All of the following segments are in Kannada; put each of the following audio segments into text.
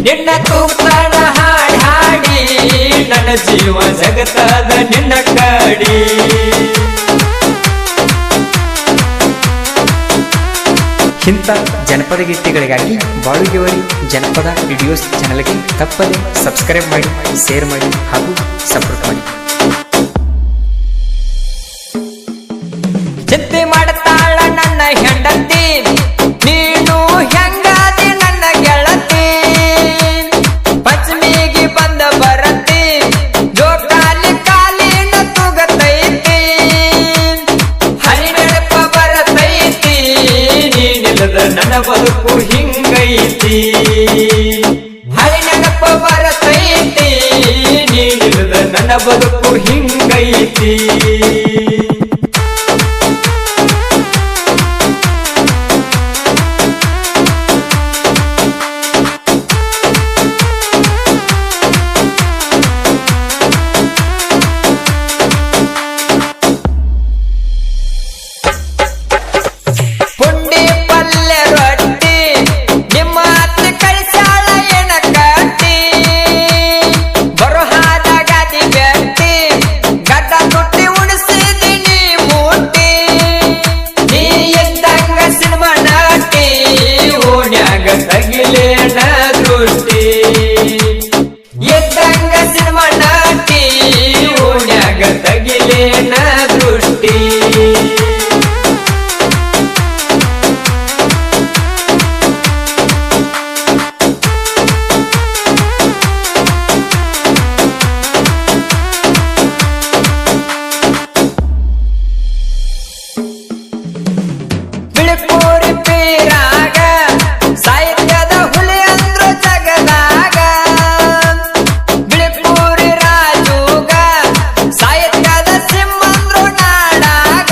ನಿನ್ನ ತೂಕನ ಹಾಡಿ ಹಾಡಿ ನನ್ನ ಜೀವ ಜಗತ್ತದ ನಿನ್ನ ಕಡಿ ಇಂಥ ಜನಪದ ಗೀತೆಗಳಿಗಾಗಿ ಬಾಳುಗೆವರಿ ಜನಪದ ವಿಡಿಯೋಸ್ ಚಾನಲ್ಗೆ ತಪ್ಪದೆ ಸಬ್ಸ್ಕ್ರೈಬ್ ಮಾಡಿ, ಶೇರ್ ಮಾಡಿ ಹಾಗೂ ಸಪೋರ್ಟ್ ಮಾಡಿ. ಚಿಂತೆ ಮಾಡ್ತಾಳ ನನ್ನ ಹೆಂಡತಿ, ನೀನು ಹೆಂಗಾದಿ ನನ್ನ ಗೆಳತಿ. ಪಂಚಮಿಗೆ ಬಂದ ಬರತಿ, ಜೋಕಾಲಿ ಕಾಲಿನ ತೂಗತೈತಿ. ಹರಿನೆನಪ ಬರತೈತಿ, ನೀನಿಲ್ಲದ ನನ್ನ ಬದುಕು ಹಿಂಗೈತಿ. ಹರಿನೆನಪ ಬರತೈತಿ, ನೀನಿಲ್ಲದ ನನ್ನ ಬದುಕು ಹಿಂಗೈತಿ. ತಗಿಲೇನ ದೃಷ್ಟಿ ಎದ್ದಂಗ ಸಿನಿಮಾ ನಾಟಿ, ಓಣ್ಯಾಗ ತಗಿಲೇನ ದೃಷ್ಟಿ. ಬಿಳಿಪೂರಿ ಪೀರಾಗ ಸಾಹಿತ್ಯದ ಹುಲಿ ಅಂದ್ರು ಜಗದಾಗ. ಬಿಳಿಪೂರಿ ರಾಜುಗ ಸಾಹಿತ್ಯದ ಸಿಂಹಂದ್ರು ನಾಡಾಗ.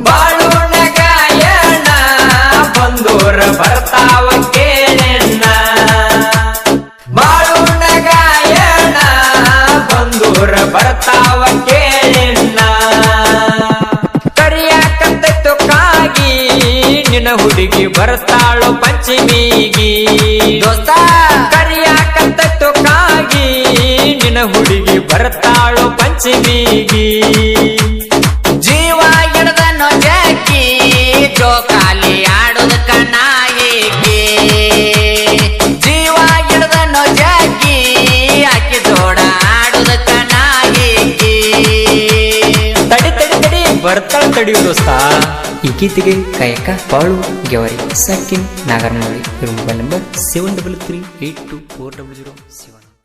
ಬಾಳುಣ ಗಾಯಣ ಬಂದೂರ ಬರ್ತಾವ ಕೇಳೆಣ್ಣ. ಬಾಳುಣ ಗಾಯಣ ಬಂದೂರ ಬರ್ತಾವ ಕೇಳೆಣ್ಣ. ಕರಿಯಾಕಂತೈತು ಕಾಗಿ ನಿನ್ನ ಹುಡುಗಿ ಬರ್ತಾಳು ಪಂಚಮಿಗಿ. ದೋಸ್ತ ಕರಿಯಾಕಂತೈತು ಕಾಗಿ ನಿನ್ನ ಹುಡುಗಿ ಬರ್ತಾಳು ಪಂಚಮಿಗಿ. ಜೀವ ಹಿಡ್ದನು ಜಾಕಿ, ಜೋಕಾಲಿ ಆಡುದಕ್ಕ ನಾಯಿಗೆ. ಜೀವ ಹಿಡ್ದನು ಜಾಕಿ, ಆಕಿ ಜೋಡ ಆಡುದಕ್ಕ ನಾಯಿಗೆ. ತಡಿ ತಡಿ ತಡಿ ಬರ್ತಾಳ ತಡಿಯು ದೋಸ್ತ. ಈ ಗೀತೆಗೆ ಕಾಯಕ ಬಾಳು ಗೆವರಿ ಸಕಿನ್ ನಾಗರನಹಳ್ಳಿ. ಇವ್ರ ಮೊಬೈಲ್ ನಂಬರ್ 7338240007.